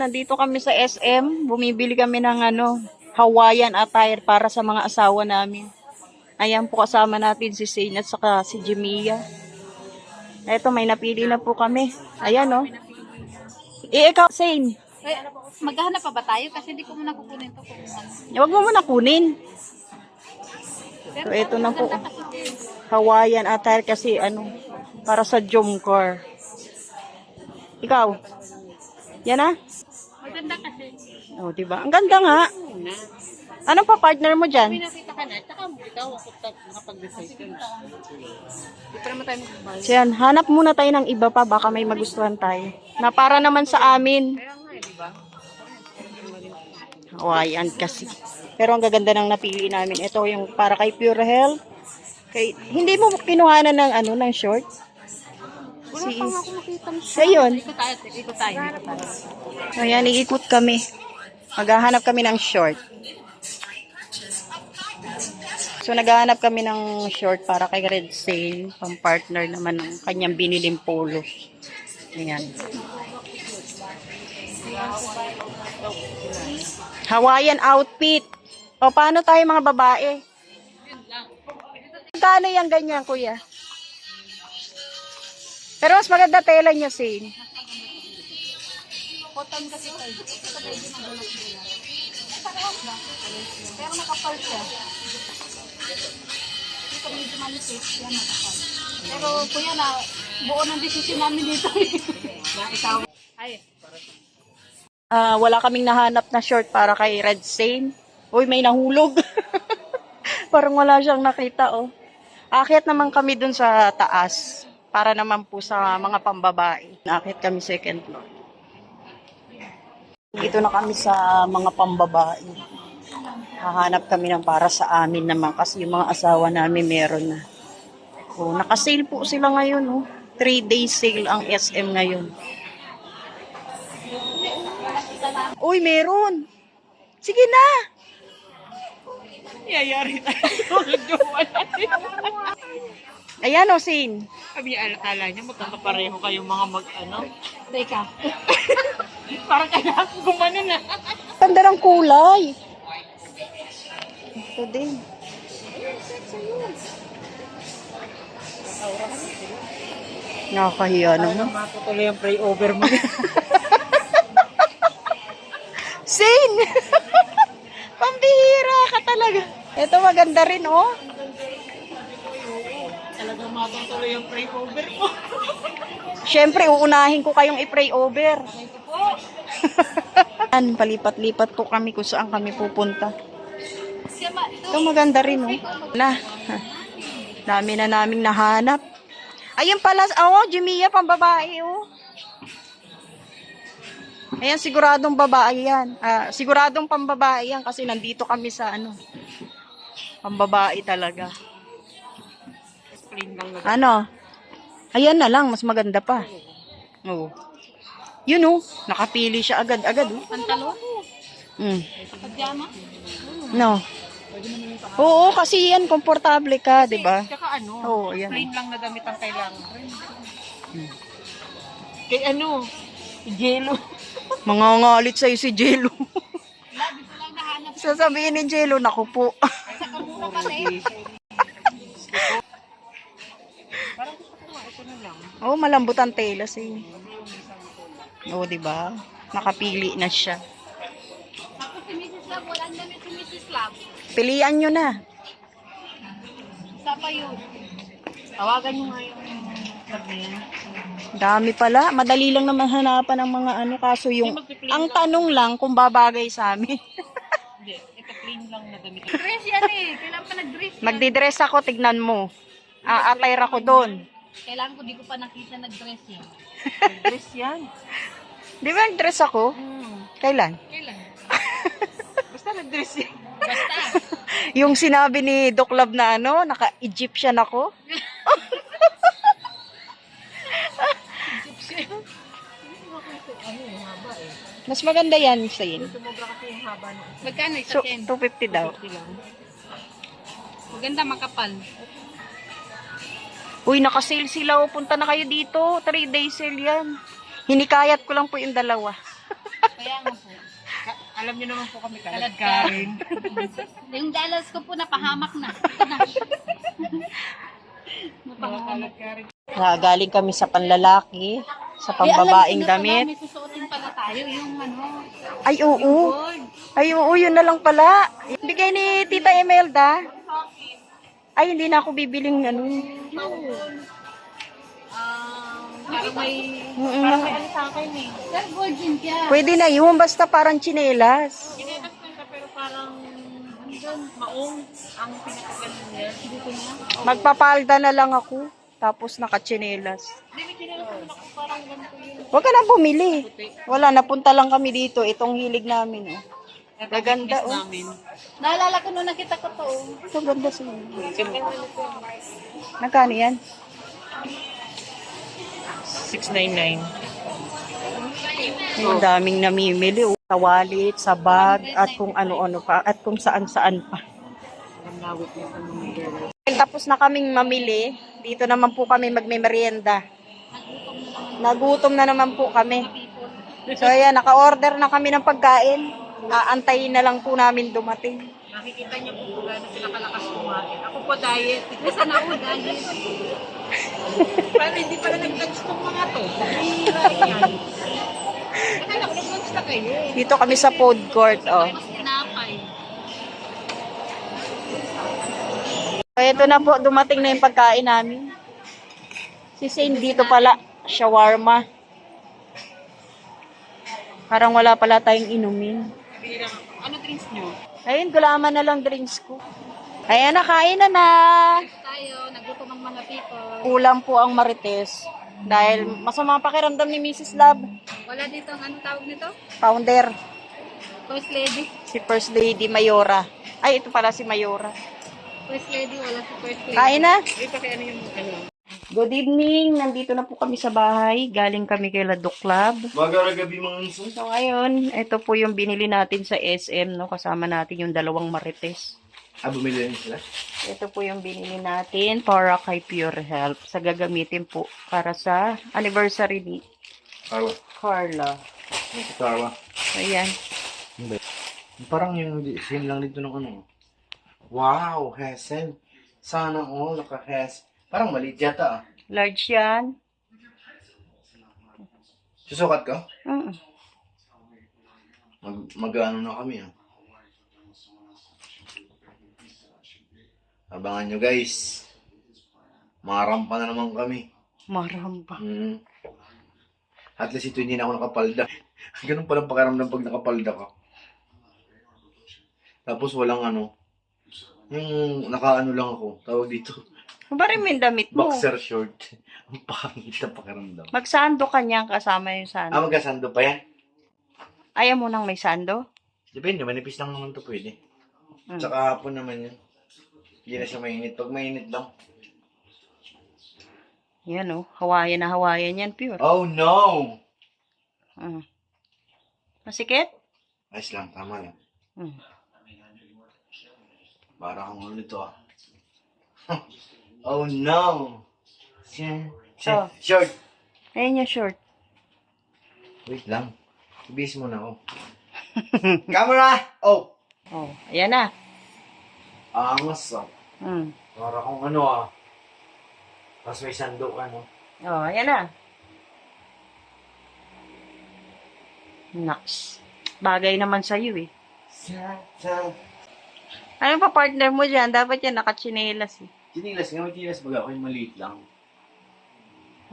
Nandito kami sa SM, bumibili kami ng Hawaiian attire para sa mga asawa namin. Ayan po kasama natin si Zane at saka si Jemia. Eto, may napili na po kami. Ayan oh. Ikaw, Zane. Maghahanap pa ba tayo? Kasi hindi ko muna kukunin to kung ano. Huwag mo muna kunin. So, eto na po. Hawaiian attire kasi para sa Jomcar. Ikaw. Yan ah. Maganda kasi. Oh, diba? Ang ganda nga. Anong pa partner mo dyan? Pinakita ka na. Tsaka ikaw ako makapag-decide ka na. Hindi pa naman tayo magbabayad. So yan, hanap muna tayo ng iba pa. Baka may magustuhan tayo. Na para naman sa amin. Kaya nga eh, di ba? Hawaiian kasi. Pero ang gaganda ng napili namin. Ito yung para kay Pure Health. Hindi mo kinuhanan ng ng short? Wala pa nga ako makita mo. Ayun. Ikot tayo. Ikot tayo. So yan, iikot kami. Maghahanap kami ng short. So naghahanap kami ng short para kay Red Sail. Pang partner naman ng kanyang biniling polo. Ayan. Hawaiian outfit. O paano tayo mga babae? Kano yung ganyan, kuya? Pero mas maganda tela niya, Zane. Cotton kasi tayo. Ito tayo din ang gulat nila. Pero nakapal siya. Ito medyo manipis. Yan nakapal. Pero kuya na, buo ng desisyon namin dito. Ay. Wala kaming nahanap na short para kay Red Sail. Uy, may nahulog. Parang wala siyang nakita, oh. Akyat naman kami dun sa taas. Para naman po sa mga pambabae. Akyat kami second floor. Dito na kami sa mga pambabae. Hahanap kami ng para sa amin naman kasi yung mga asawa namin meron na. Oh, naka-sale po sila ngayon, oh. 3-day sale ang SM ngayon. Uy, meron. Sige na. Yayari tayo. Ayan, o, Zane. Sabi, akala niya magkakapareho kayong mga Teka. Parang kailangan ko gumano na. Ganda ng kulay. Ito din. Nakakahiya naman. Matutuloy ang pray over mo. Zane! Pambihira ka talaga. Ito maganda rin, oh. Talagang matutuloy ang pray over mo. Siyempre, uunahin ko kayong i-pray over. Palipat-lipat po kami kung saan kami pupunta. Ito maganda rin, oh. Dami na naming nahanap. Ayun pala, Jemia, pambabae, oh. Ayan, siguradong babae yan. Siguradong pambabae yan kasi nandito kami sa pambabae talaga. Ayan na lang, mas maganda pa. Oo. Yun, oh. Nakapili siya agad-agad, oh. Pantalon? Pajama? No. Oo, kasi yan, komportable ka, di ba? Tsaka Oo, yan. plain lang na damit ang kailangan. Kay Jello. Mangangalit sa'yo si Jello. Dito lang nahanap. Sasabihin ni Jello, naku po. Sa kamura kasi. Parang gusto ko nga, ito na lang. Oh, malambot ang tela si. Oh, di ba? Nakapili na siya. Ako si Mrs. Love, walang damit si Mrs. Love. Pilian nyo na. Isa pa yun. Tawagan nyo nga yung Dami pala. Madali lang naman hanapan ng mga kaso yung ang tanong lang kung babagay sa amin. Hindi, ito plain lang na damit. Dress yan eh. Kailangan pa nag-dress yan. Magdi-dress ako, tignan mo. Attire ako doon. Kailangan ko, di ko pa nakita nag-dress yan. Nag-dress yan. Di ba nag-dress ako? Kailan? Kailan? Basta nag-dress yan. Basta. Yung sinabi ni Doc Love na naka-Egyptian ako. Mas maganda yan, Zane. Sumobra kasi yung haba nung magkano isa So, 10? 250 daw. 250 lang. Maganda makapal. Uy, naka-sale sila. Punta na kayo dito. 3-day sale yan. Hinikayat ko lang po yung dalawa. Kaya nga po. Alam niyo naman po kami Kalad ka. kaladkarin. Yung dalas ko po napahamak na. Ito na. Napahamak. Kaladkarin. Galing kami sa panlalaki, sa pambabaing damit. May susuotin pala tayo yung ano. Ay, oo. Board. Ay, oo, yun na lang pala. Bigay ni Tita Imelda. Ay, hindi na ako bibiling ano. Parang may... Parang ano sa akin eh. Pero virgin ka. Pwede na yun, basta parang tsinelas. Ginelas lang ka pero parang hanggang maong ang pinakagaling niya. Dito niya. Magpapalda na lang ako, tapos nakatsinelas. Hindi, may ginelas naman ako parang ganito yun. Huwag ka na bumili. Wala, napunta lang kami dito. Itong hilig namin. Oh. Gaganda, oh. Namin. Naalala ko nung nakita ko to. Ito ganda siya. Magkano yan? 699. Ang daming namimili. Oh. Sa wallet, sa bag, at kung ano-ano pa, at kung saan-saan pa. Ang lawit niya sa mga girl. Tapos na kaming mamili. Dito naman po kami magme-merienda. Nagutom na naman po kami. So ayan, naka-order na kami ng pagkain. Aantayin na lang po namin dumating. Nakikita niyo po kung gaano sila kalakas kumain. Ako po diet. Nasa na ako dahil. Paano hindi pala nag-lunch tong mga to? Hira yan. Akala ko nag-lunch na kayo. Dito kami sa food court. Oh. Mas tinapay. So ito na po, dumating na yung pagkain namin. Si Saint dito pala, shawarma. Parang wala pala tayong inumin. Hira. Ano drinks niyo? Ayun, gulaman na lang drinks ko. Ayan na, kain na na. Tayo, nagutom ang mga people. Kulang po ang marites. Dahil masama ang pakiramdam ni Mrs. Love. Wala dito, anong tawag nito? Founder, First lady. si First Lady Mayora. Ay, ito pala si Mayora. First lady, wala si first lady. Kain na. Ito kaya ano yung ano? Good evening. Nandito na po kami sa bahay. Galing kami kay Ladok Club. Magara gabi mga inso. So ngayon, ito po yung binili natin sa SM, no? Kasama natin yung dalawang marites. Bumili rin sila? Ito po yung binili natin para kay Pure Health. Sa gagamitin po para sa anniversary ni Tawa. Carla. Tawa. Ayan. Parang yung same lang dito ng ano. Wow, Hesen. Sana naka-Hes. Parang maliit yata ah. Large yan. Susukat ka? Mm. Mag-ano na kami ah. Abangan nyo guys. Marampa na naman kami. Maramba. At least ito hindi na ako nakapalda. Ganun palang pakiramdam pag nakapalda ka. Tapos walang ano. Yung nakaano lang ako. Tawag dito. Bari mo yung damit mo. Boxer short. Ang pangit na pakiramdam. Magsando ka niyan kasama yung sando. Magkasando pa yan? Ayaw mo nang may sando? Depende, manipis lang naman to pwede. Mm. Tsaka hapon naman yun. Hindi na siya mainit. Pag mainit lang. Yan oh. Hawaiian na Hawaiian yan, Pure. Oh no! Masikip? Ayos lang, tama lang. Mm. Para akong ano nito ah. Oh no! Oh. Short! Ayan yung short. Wait lang. Ibis muna ako. Camera! Oh! Oh, ayan na. Angas ah. Mm. Para akong ano ah. Tapos may sando ka no? Oh, ayan na. Naks. Bagay naman sa'yo eh. Ano pa partner mo dyan? Dapat yan nakachinelas eh. Tinilas nga, may tinilas baga ako yung maliit lang.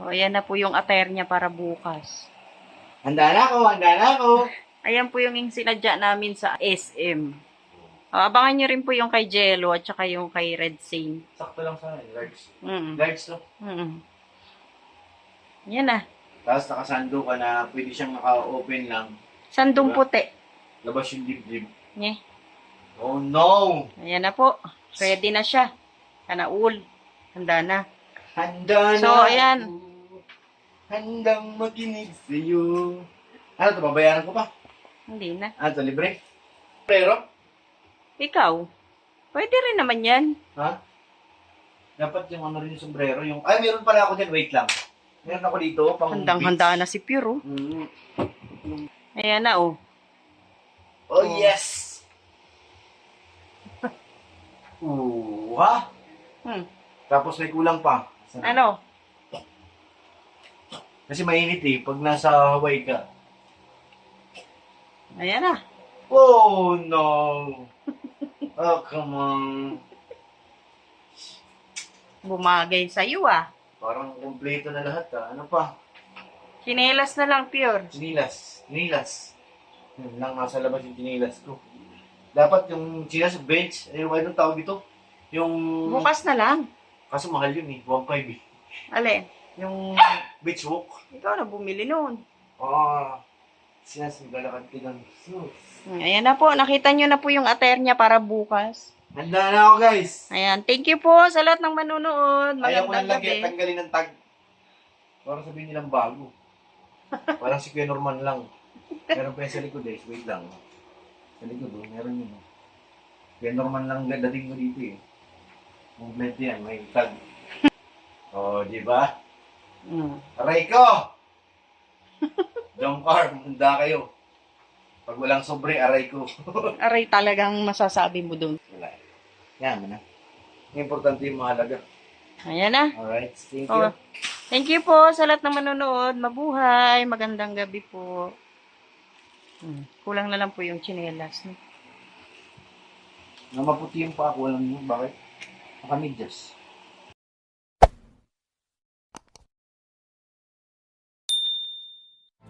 O, ayan na po yung attire niya para bukas. Handa na ako! Handa na ako! Ayan po yung sinadya namin sa SM. O, abangan nyo rin po yung kay Jello at saka yung kay Red Saint. Sakto lang sa akin. Large. Mm. Large no? Mm. Yan na. Tapos nakasando ka na pwede siyang naka-open lang. Sandong Diba? puti. Labas yung dibdib. Nye. Oh no! Ayan na po. Ready na siya. Kanaul. Handa na. Handa na! So, ayan. Handang makinig sa'yo. Ano ito? Babayaran ko pa? Hindi na. Ano ito? Libre? Pero? Ikaw? Pwede rin naman yan. Ha? Dapat yung ano rin yung sombrero. Yung... Ay, meron pala ako dyan. Wait lang. Meron ako dito. Pang Handang-handa na si Pure. Oh. Mm. Ayan na, oh. Oh, yes! Ha? Hmm. Tapos may kulang pa. Ano? Kasi mainit eh, pag nasa Hawaii ka. Ayan na. Oh, no! Oh, come on. Bumagay sa'yo, ah. Parang kompleto na lahat ah. Ano pa? Chinelas na lang, pure. Chinilas. Chinilas. Yun lang, nasa labas yung chinilas ko. Dapat yung chinilas bench, ano ba yung tawag dito? Yung... Bukas na lang. Kaso mahal yun eh, 1.5 eh. Alin? Yung beach walk. Ikaw na bumili noon. Sinas, maglalakad ka ng sus. Ayan na po. Nakita nyo na po yung attire niya para bukas. Handa na ako guys. Ayan. Thank you po sa lahat ng manunood. Ayaw ko Magandang nang lagyan, gabi. tanggalin ng tag. Para sabihin nilang bago. Parang si Kuya Norman lang. Meron pa yung sa likod eh. Wait lang. Sa likod oh, meron yun. Kuya Norman lang dating mo dito eh. Complete yan, may tag. Oh, di ba? Aray ko! Jump arm, handa kayo. Pag walang sobre, aray ko. Aray talagang masasabi mo doon. Wala. Yan, na. Importante yung mahalaga. Ayan na. Alright, thank you. Oh. Thank you po sa lahat ng manonood. Mabuhay. Magandang gabi po. Kulang na lang po yung chinelas. No? Na maputi yung pa ako, alam niyo, bakit? Nakamidyas.